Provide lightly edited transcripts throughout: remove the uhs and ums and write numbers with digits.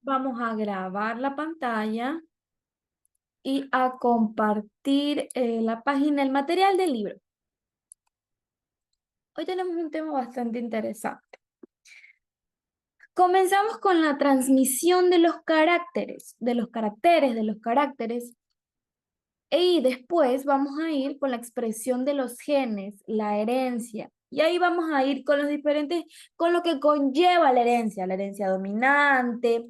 Vamos a grabar la pantalla y a compartir la página, el material del libro. Hoy tenemos un tema bastante interesante. Comenzamos con la transmisión de los caracteres, y después vamos a ir con la expresión de los genes, la herencia. Y ahí vamos a ir con con lo que conlleva la herencia dominante,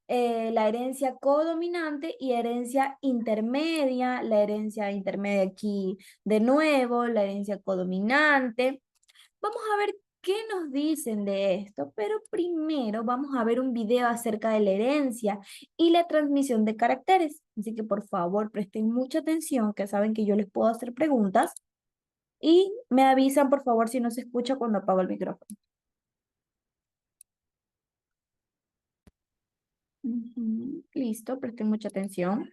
la herencia codominante y la herencia intermedia aquí de nuevo, la herencia codominante. Vamos a ver qué nos dicen de esto, pero primero vamos a ver un video acerca de la herencia y la transmisión de caracteres. Así que por favor presten mucha atención, que saben que yo les puedo hacer preguntas y me avisan por favor si no se escucha cuando apago el micrófono. Listo, presten mucha atención.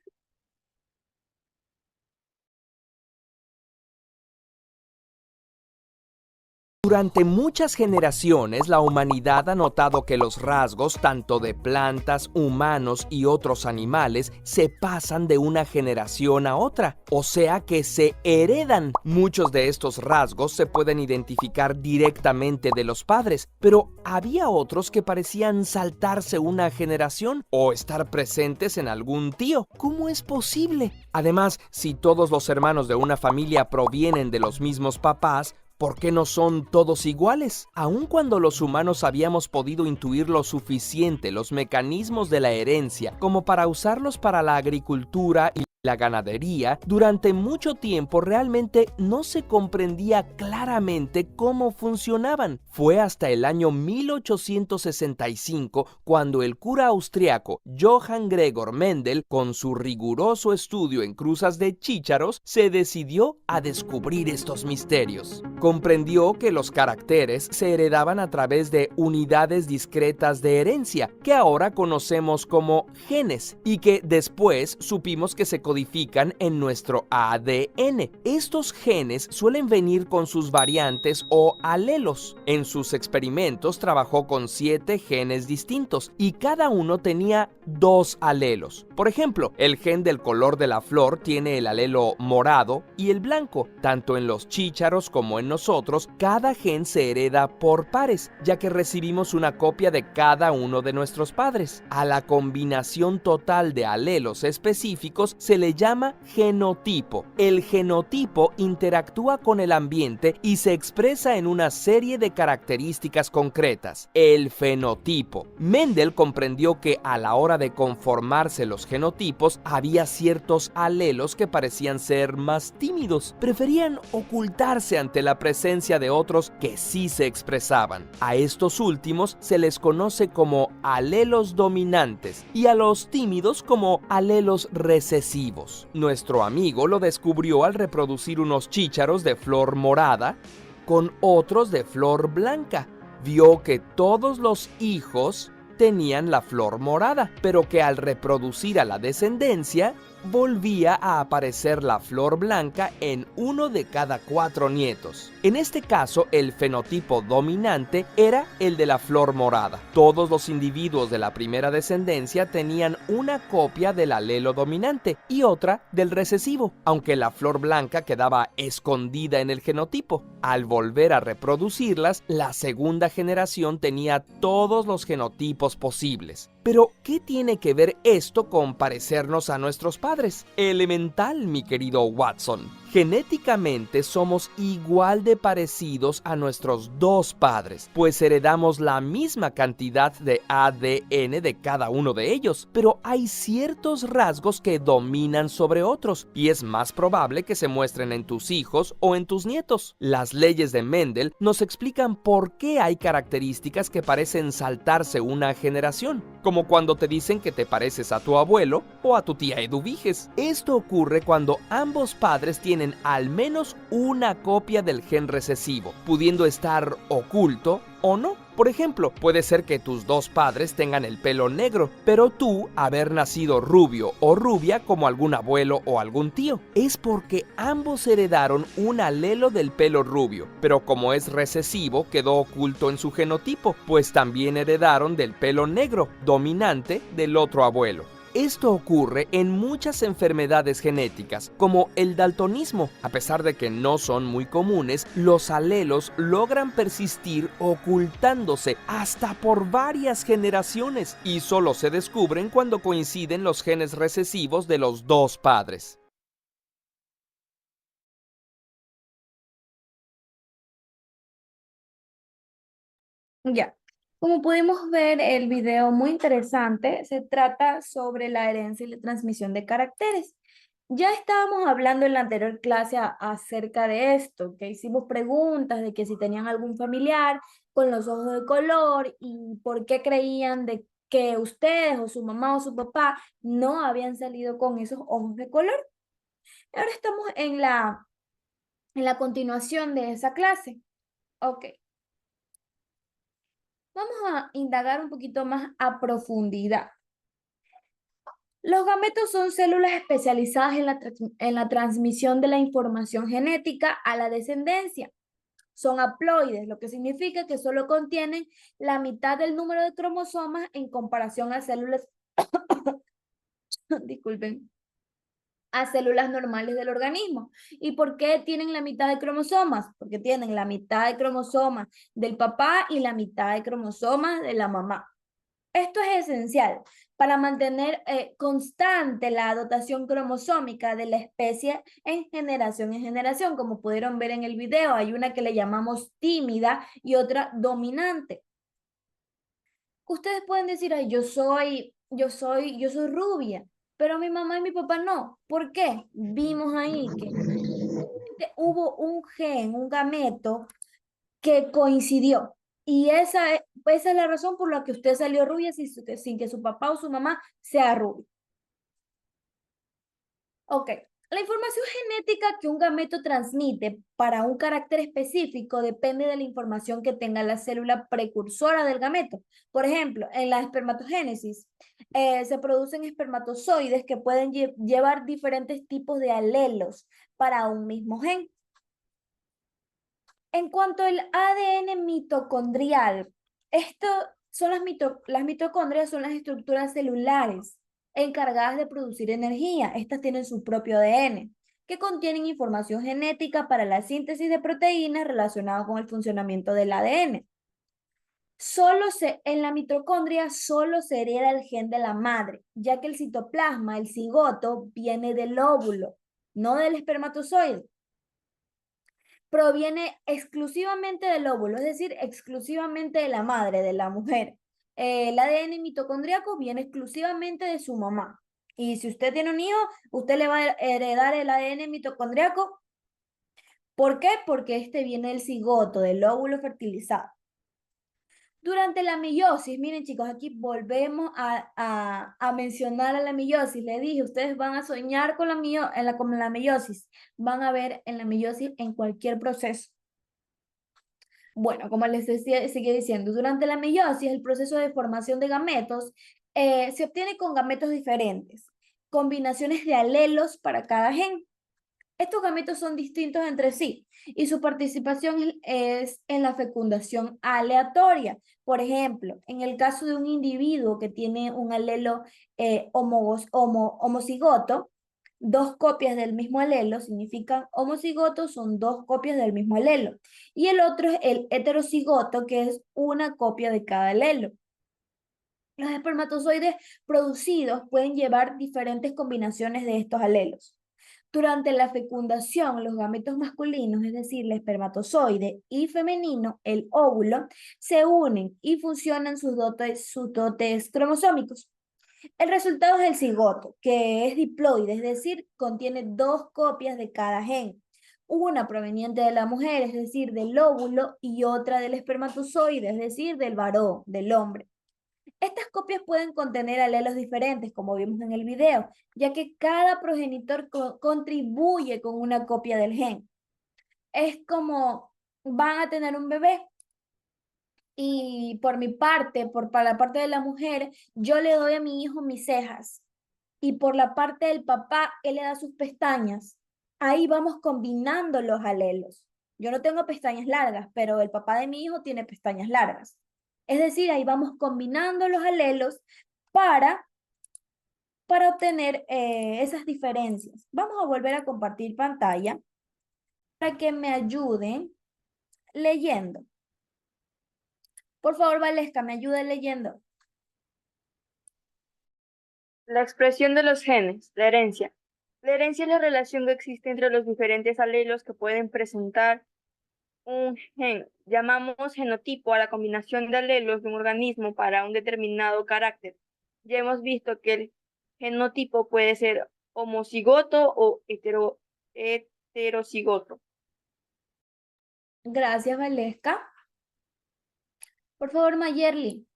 Durante muchas generaciones, la humanidad ha notado que los rasgos tanto de plantas, humanos y otros animales se pasan de una generación a otra, o sea que se heredan. Muchos de estos rasgos se pueden identificar directamente de los padres, pero había otros que parecían saltarse una generación o estar presentes en algún tío. ¿Cómo es posible? Además, si todos los hermanos de una familia provienen de los mismos papás, ¿por qué no son todos iguales? Aun cuando los humanos habíamos podido intuir lo suficiente los mecanismos de la herencia como para usarlos para la agricultura y la ganadería, durante mucho tiempo realmente no se comprendía claramente cómo funcionaban. Fue hasta el año 1865 cuando el cura austriaco Johann Gregor Mendel, con su riguroso estudio en cruzas de chícharos, se decidió a descubrir estos misterios. Comprendió que los caracteres se heredaban a través de unidades discretas de herencia, que ahora conocemos como genes, y que después supimos que se codifican en nuestro ADN. Estos genes suelen venir con sus variantes o alelos. En sus experimentos trabajó con 7 genes distintos y cada uno tenía 2 alelos. Por ejemplo, el gen del color de la flor tiene el alelo morado y el blanco. Tanto en los chícharos como en nosotros, cada gen se hereda por pares, ya que recibimos una copia de cada uno de nuestros padres. A la combinación total de alelos específicos se le llama genotipo. El genotipo interactúa con el ambiente y se expresa en una serie de características concretas, el fenotipo. Mendel comprendió que a la hora de conformarse los genotipos había ciertos alelos que parecían ser más tímidos, preferían ocultarse ante la presencia de otros que sí se expresaban. A estos últimos se les conoce como alelos dominantes y a los tímidos como alelos recesivos. Nuestro amigo lo descubrió al reproducir unos chícharos de flor morada con otros de flor blanca. Vio que todos los hijos tenían la flor morada, pero que al reproducir a la descendencia, volvía a aparecer la flor blanca en uno de cada 4 nietos. En este caso, el fenotipo dominante era el de la flor morada. Todos los individuos de la primera descendencia tenían una copia del alelo dominante y otra del recesivo, aunque la flor blanca quedaba escondida en el genotipo. Al volver a reproducirlas, la segunda generación tenía todos los genotipos posibles. Pero, ¿qué tiene que ver esto con parecernos a nuestros padres? Elemental, mi querido Watson. Genéticamente somos igual de parecidos a nuestros 2 padres, pues heredamos la misma cantidad de ADN de cada uno de ellos, pero hay ciertos rasgos que dominan sobre otros, y es más probable que se muestren en tus hijos o en tus nietos. Las leyes de Mendel nos explican por qué hay características que parecen saltarse una generación, como cuando te dicen que te pareces a tu abuelo o a tu tía Eduviges. Esto ocurre cuando ambos padres tienen al menos una copia del gen recesivo, pudiendo estar oculto o no. Por ejemplo, puede ser que tus dos padres tengan el pelo negro, pero tú haber nacido rubio o rubia como algún abuelo o algún tío. Es porque ambos heredaron un alelo del pelo rubio, pero como es recesivo quedó oculto en su genotipo, pues también heredaron del pelo negro, dominante del otro abuelo. Esto ocurre en muchas enfermedades genéticas, como el daltonismo. A pesar de que no son muy comunes, los alelos logran persistir ocultándose hasta por varias generaciones y solo se descubren cuando coinciden los genes recesivos de los dos padres. Ya, como pudimos ver, el video muy interesante se trata sobre la herencia y la transmisión de caracteres. Ya estábamos hablando en la anterior clase acerca de esto, que hicimos preguntas de que si tenían algún familiar con los ojos de color y por qué creían de que ustedes o su mamá o su papá no habían salido con esos ojos de color. Ahora estamos en la continuación de esa clase. Ok. Vamos a indagar un poquito más a profundidad. Los gametos son células especializadas en la transmisión de la información genética a la descendencia. Son haploides, lo que significa que solo contienen la mitad del número de cromosomas en comparación a células, disculpen, a células normales del organismo. ¿Y por qué tienen la mitad de cromosomas? Porque tienen la mitad de cromosomas del papá y la mitad de cromosomas de la mamá. Esto es esencial para mantener constante la dotación cromosómica de la especie en generación. Como pudieron ver en el video, hay una que le llamamos tímida y otra dominante. Ustedes pueden decir, ay, yo soy rubia, pero mi mamá y mi papá no. ¿Por qué? Vimos ahí que hubo un gen, un gameto que coincidió. Y esa es la razón por la que usted salió rubia sin que su papá o su mamá sea rubio. Ok. La información genética que un gameto transmite para un carácter específico depende de la información que tenga la célula precursora del gameto. Por ejemplo, en la espermatogénesis se producen espermatozoides que pueden llevar diferentes tipos de alelos para un mismo gen. En cuanto al ADN mitocondrial, esto son las mitocondrias son las estructuras celulares encargadas de producir energía. Estas tienen su propio ADN, que contienen información genética para la síntesis de proteínas relacionadas con el funcionamiento del ADN. En la mitocondria solo se hereda el gen de la madre, ya que el citoplasma, el cigoto, viene del óvulo, no del espermatozoide. Proviene exclusivamente del óvulo, es decir, exclusivamente de la madre, de la mujer. El ADN mitocondriaco viene exclusivamente de su mamá. Y si usted tiene un hijo, usted le va a heredar el ADN mitocondriaco. ¿Por qué? Porque este viene del cigoto, del óvulo fertilizado. Durante la meiosis, miren chicos, aquí volvemos a mencionar a la meiosis. Le dije, ustedes van a soñar con con la meiosis. Van a ver en la meiosis en cualquier proceso. Bueno, como les decía, sigue diciendo, durante la meiosis, el proceso de formación de gametos se obtiene con gametos diferentes, combinaciones de alelos para cada gen. Estos gametos son distintos entre sí y su participación es en la fecundación aleatoria. Por ejemplo, en el caso de un individuo que tiene un alelo homocigoto, dos copias del mismo alelo significan homocigoto, son dos copias del mismo alelo. Y el otro es el heterocigoto, que es una copia de cada alelo. Los espermatozoides producidos pueden llevar diferentes combinaciones de estos alelos. Durante la fecundación, los gametos masculinos, es decir, el espermatozoide, y femenino, el óvulo, se unen y funcionan sus dotes cromosómicos. El resultado es el cigoto, que es diploide, es decir, contiene dos copias de cada gen. Una proveniente de la mujer, es decir, del óvulo, y otra del espermatozoide, es decir, del varón, del hombre. Estas copias pueden contener alelos diferentes, como vimos en el video, ya que cada progenitor contribuye con una copia del gen. Es como van a tener un bebé y por mi parte, para la parte de la mujer, yo le doy a mi hijo mis cejas y por la parte del papá, él le da sus pestañas. Ahí vamos combinando los alelos. Yo no tengo pestañas largas, pero el papá de mi hijo tiene pestañas largas. Es decir, ahí vamos combinando los alelos para, para obtener esas diferencias. Vamos a volver a compartir pantalla para que me ayuden leyendo. Por favor, Valesca, me ayude leyendo. La expresión de los genes, la herencia. La herencia es la relación que existe entre los diferentes alelos que pueden presentar un gen. Llamamos genotipo a la combinación de alelos de un organismo para un determinado carácter. Ya hemos visto que el genotipo puede ser homocigoto o heterocigoto. Gracias, Valesca. Por favor, Mayerly.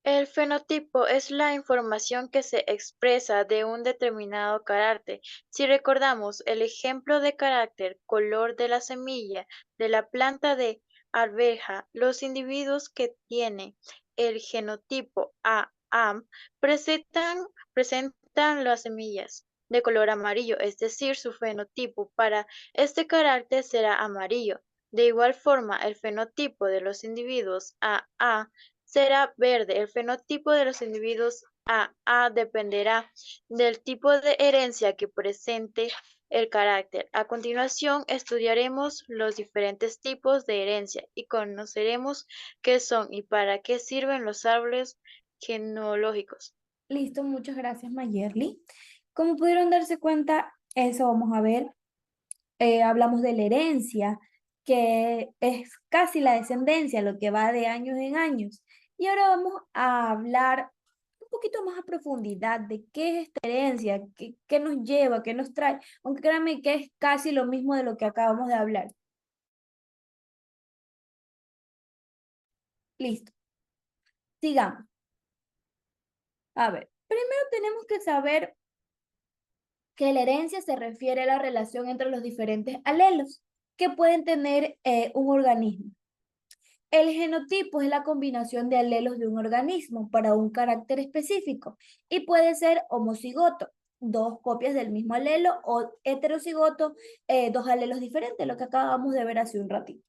El fenotipo es la información que se expresa de un determinado carácter. Si recordamos el ejemplo de carácter, color de la semilla de la planta de arveja, los individuos que tienen el genotipo AM presentan las semillas de color amarillo, es decir, su fenotipo para este carácter será amarillo. De igual forma, el fenotipo de los individuos AA será verde. El fenotipo de los individuos AA dependerá del tipo de herencia que presente el carácter. A continuación, estudiaremos los diferentes tipos de herencia y conoceremos qué son y para qué sirven los árboles genealógicos. Listo, muchas gracias, Mayerly. Como pudieron darse cuenta, eso vamos a ver. Hablamos de la herencia, que es casi la descendencia, lo que va de años en años. Y ahora vamos a hablar un poquito más a profundidad de qué es esta herencia, qué nos lleva, qué nos trae, aunque créanme que es casi lo mismo de lo que acabamos de hablar. Listo, sigamos. A ver, primero tenemos que saber que la herencia se refiere a la relación entre los diferentes alelos que pueden tener un organismo. El genotipo es la combinación de alelos de un organismo para un carácter específico y puede ser homocigoto, dos copias del mismo alelo, o heterocigoto, dos alelos diferentes, lo que acabamos de ver hace un ratito.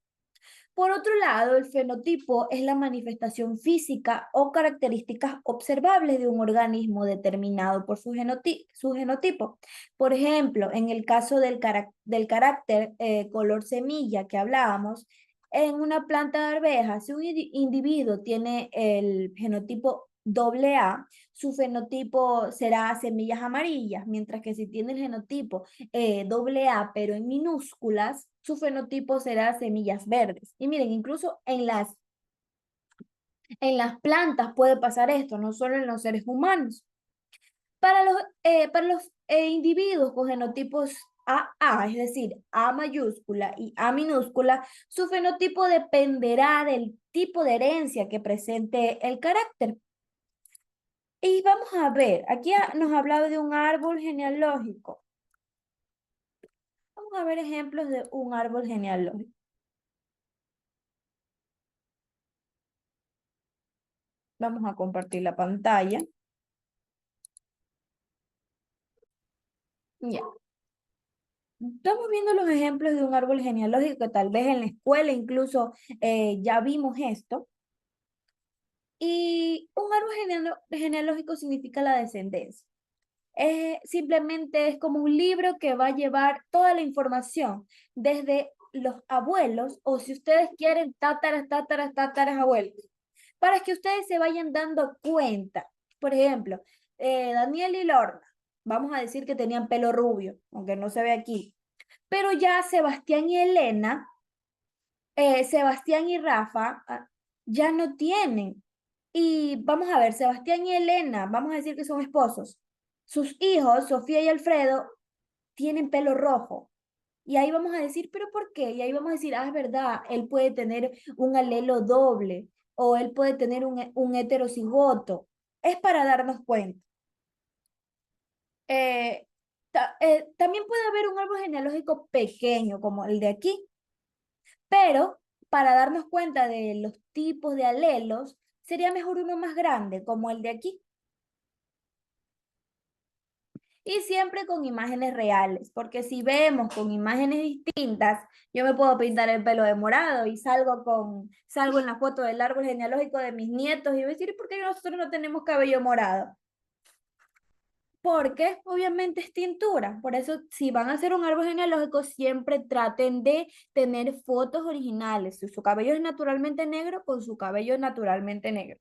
Por otro lado, el fenotipo es la manifestación física o características observables de un organismo determinado por su genotipo. Por ejemplo, en el caso del carácter color semilla que hablábamos, en una planta de arveja, si un individuo tiene el genotipo AA, su fenotipo será semillas amarillas, mientras que si tiene el genotipo AA, pero en minúsculas, su fenotipo será semillas verdes. Y miren, incluso en las plantas puede pasar esto, no solo en los seres humanos. Para los individuos con genotipos AA, es decir, A mayúscula y A minúscula, su fenotipo dependerá del tipo de herencia que presente el carácter. Y vamos a ver, aquí nos ha hablado de un árbol genealógico. Vamos a ver ejemplos de un árbol genealógico. Vamos a compartir la pantalla. Ya. Estamos viendo los ejemplos de un árbol genealógico que tal vez en la escuela incluso ya vimos esto. Y un árbol genealógico significa la descendencia. Simplemente es como un libro que va a llevar toda la información desde los abuelos o si ustedes quieren tátaras abuelos, para que ustedes se vayan dando cuenta. Por ejemplo, Daniel y Lorna, vamos a decir que tenían pelo rubio, aunque no se ve aquí, pero ya Sebastián y Elena, Sebastián y Rafa, ya no tienen. Y vamos a ver, Sebastián y Elena, vamos a decir que son esposos. Sus hijos, Sofía y Alfredo, tienen pelo rojo. Y ahí vamos a decir, ¿pero por qué? Y ahí vamos a decir, es verdad, él puede tener un alelo doble o él puede tener un heterocigoto. Es para darnos cuenta. Eh, también puede haber un árbol genealógico pequeño, como el de aquí, pero para darnos cuenta de los tipos de alelos, sería mejor uno más grande, como el de aquí. Y siempre con imágenes reales, porque si vemos con imágenes distintas, yo me puedo pintar el pelo de morado y salgo en la foto del árbol genealógico de mis nietos y voy a decir, ¿por qué nosotros no tenemos cabello morado? Porque obviamente es tintura. Por eso, si van a hacer un árbol genealógico, siempre traten de tener fotos originales. Si su cabello es naturalmente negro, con su cabello naturalmente negro.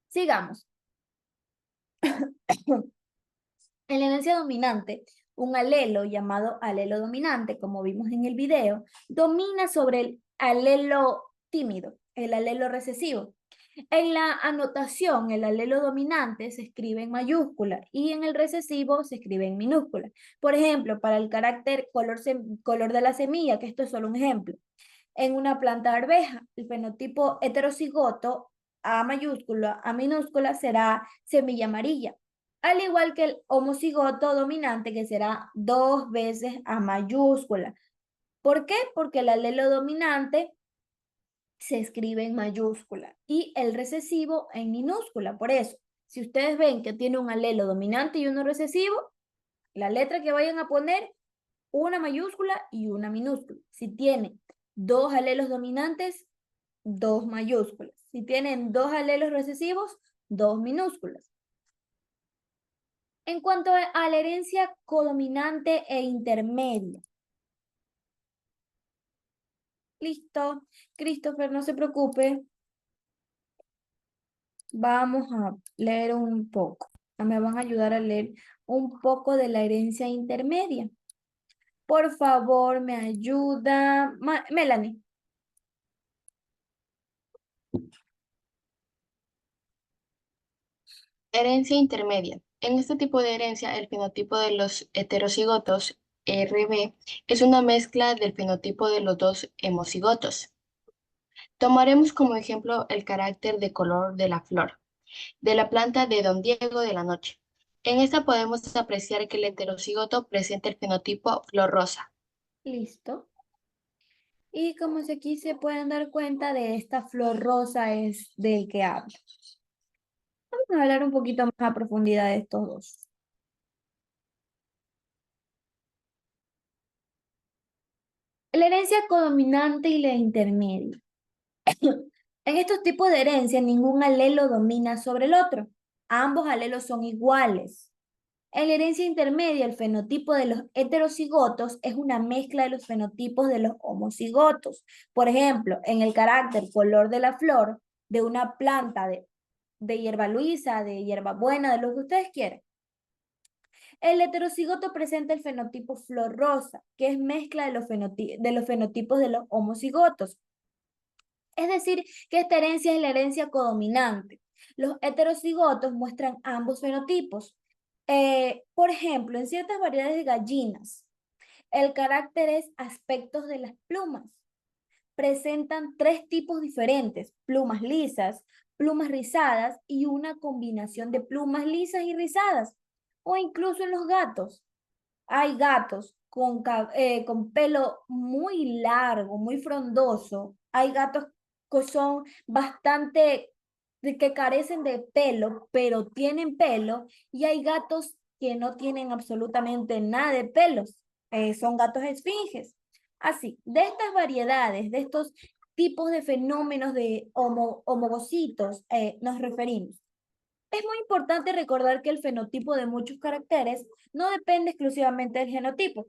Sigamos. En la herencia dominante, un alelo llamado alelo dominante, como vimos en el video, domina sobre el alelo tímido, el alelo recesivo. En la anotación, el alelo dominante se escribe en mayúscula y en el recesivo se escribe en minúscula. Por ejemplo, para el carácter color de la semilla, que esto es solo un ejemplo, en una planta de arveja, el fenotipo heterocigoto A mayúscula, A minúscula será semilla amarilla, al igual que el homocigoto dominante que será 2 veces A mayúscula. ¿Por qué? Porque el alelo dominante se escribe en mayúscula y el recesivo en minúscula. Por eso, si ustedes ven que tiene un alelo dominante y uno recesivo, la letra que vayan a poner, una mayúscula y una minúscula. Si tiene dos alelos dominantes, dos mayúsculas. Si tienen dos alelos recesivos, dos minúsculas. En cuanto a la herencia codominante e intermedia. Listo. Christopher, no se preocupe. Vamos a leer un poco. Me van a ayudar a leer un poco de la herencia intermedia. Por favor, me ayuda. Melanie. Herencia intermedia. En este tipo de herencia, el fenotipo de los heterocigotos, RB, es una mezcla del fenotipo de los dos homocigotos. Tomaremos como ejemplo el carácter de color de la flor, de la planta de Don Diego de la Noche. En esta podemos apreciar que el heterocigoto presenta el fenotipo flor rosa. Listo. Y como si aquí se pueden dar cuenta de esta flor rosa es del que hablo. Vamos a hablar un poquito más a profundidad de estos dos. La herencia codominante y la intermedia. En estos tipos de herencia, ningún alelo domina sobre el otro. Ambos alelos son iguales. En la herencia intermedia, el fenotipo de los heterocigotos es una mezcla de los fenotipos de los homocigotos. Por ejemplo, en el carácter color de la flor de una planta de hierba luisa, de hierbabuena, de lo que ustedes quieran. El heterocigoto presenta el fenotipo flor rosa, que es mezcla de los fenotipos de los homocigotos. Es decir, que esta herencia es la herencia codominante. Los heterocigotos muestran ambos fenotipos. Por ejemplo, en ciertas variedades de gallinas, el carácter es aspectos de las plumas. Presentan 3 tipos diferentes: plumas lisas, plumas rizadas y una combinación de plumas lisas y rizadas. O incluso en los gatos. Hay gatos con pelo muy largo, muy frondoso. Hay gatos que son bastante, que carecen de pelo, pero tienen pelo. Y hay gatos que no tienen absolutamente nada de pelos. Son gatos esfinges. Así, de estas variedades, de estos tipos de fenómenos de homogocitos, nos referimos. Es muy importante recordar que el fenotipo de muchos caracteres no depende exclusivamente del genotipo,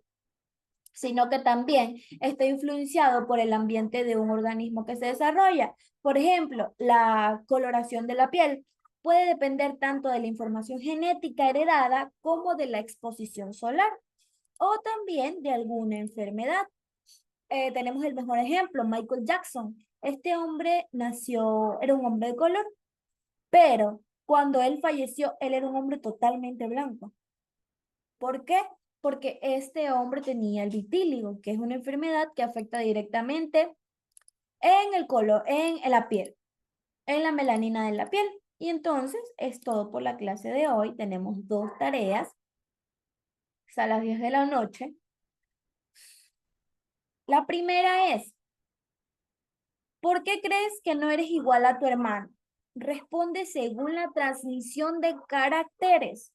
sino que también está influenciado por el ambiente de un organismo que se desarrolla. Por ejemplo, la coloración de la piel puede depender tanto de la información genética heredada como de la exposición solar o también de alguna enfermedad. Tenemos el mejor ejemplo, Michael Jackson. Este hombre nació, era un hombre de color, pero cuando él falleció, él era un hombre totalmente blanco. ¿Por qué? Porque este hombre tenía el vitíligo, que es una enfermedad que afecta directamente en el color, en la piel, en la melanina de la piel. Y entonces es todo por la clase de hoy. Tenemos 2 tareas. Es a las 10 de la noche. La primera es, ¿Por qué crees que no eres igual a tu hermano? Responde según la transmisión de caracteres.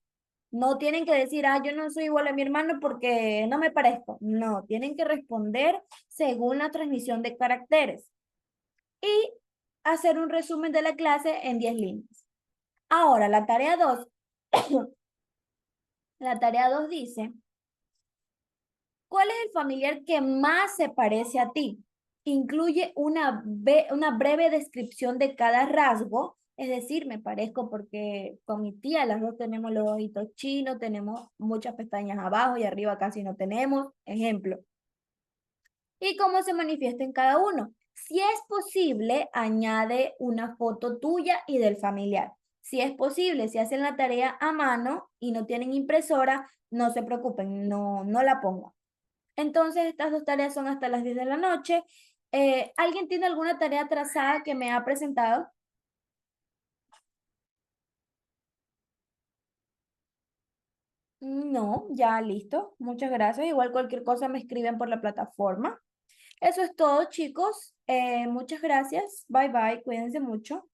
No tienen que decir, yo no soy igual a mi hermano porque no me parezco. No, tienen que responder según la transmisión de caracteres. Y hacer un resumen de la clase en 10 líneas. Ahora, la tarea 2. La tarea 2 dice, ¿cuál es el familiar que más se parece a ti? Incluye una breve descripción de cada rasgo, es decir, me parezco porque con mi tía las dos tenemos los ojitos chinos, tenemos muchas pestañas abajo y arriba casi no tenemos, ejemplo. Y cómo se manifiesta en cada uno. Si es posible, añade una foto tuya y del familiar. Si es posible, si hacen la tarea a mano y no tienen impresora, no se preocupen, no la pongan. Entonces, estas dos tareas son hasta las 10 de la noche. ¿Alguien tiene alguna tarea trazada que me ha presentado? No, ya listo. Muchas gracias. Igual cualquier cosa me escriben por la plataforma. Eso es todo, chicos. Muchas gracias. Bye bye. Cuídense mucho.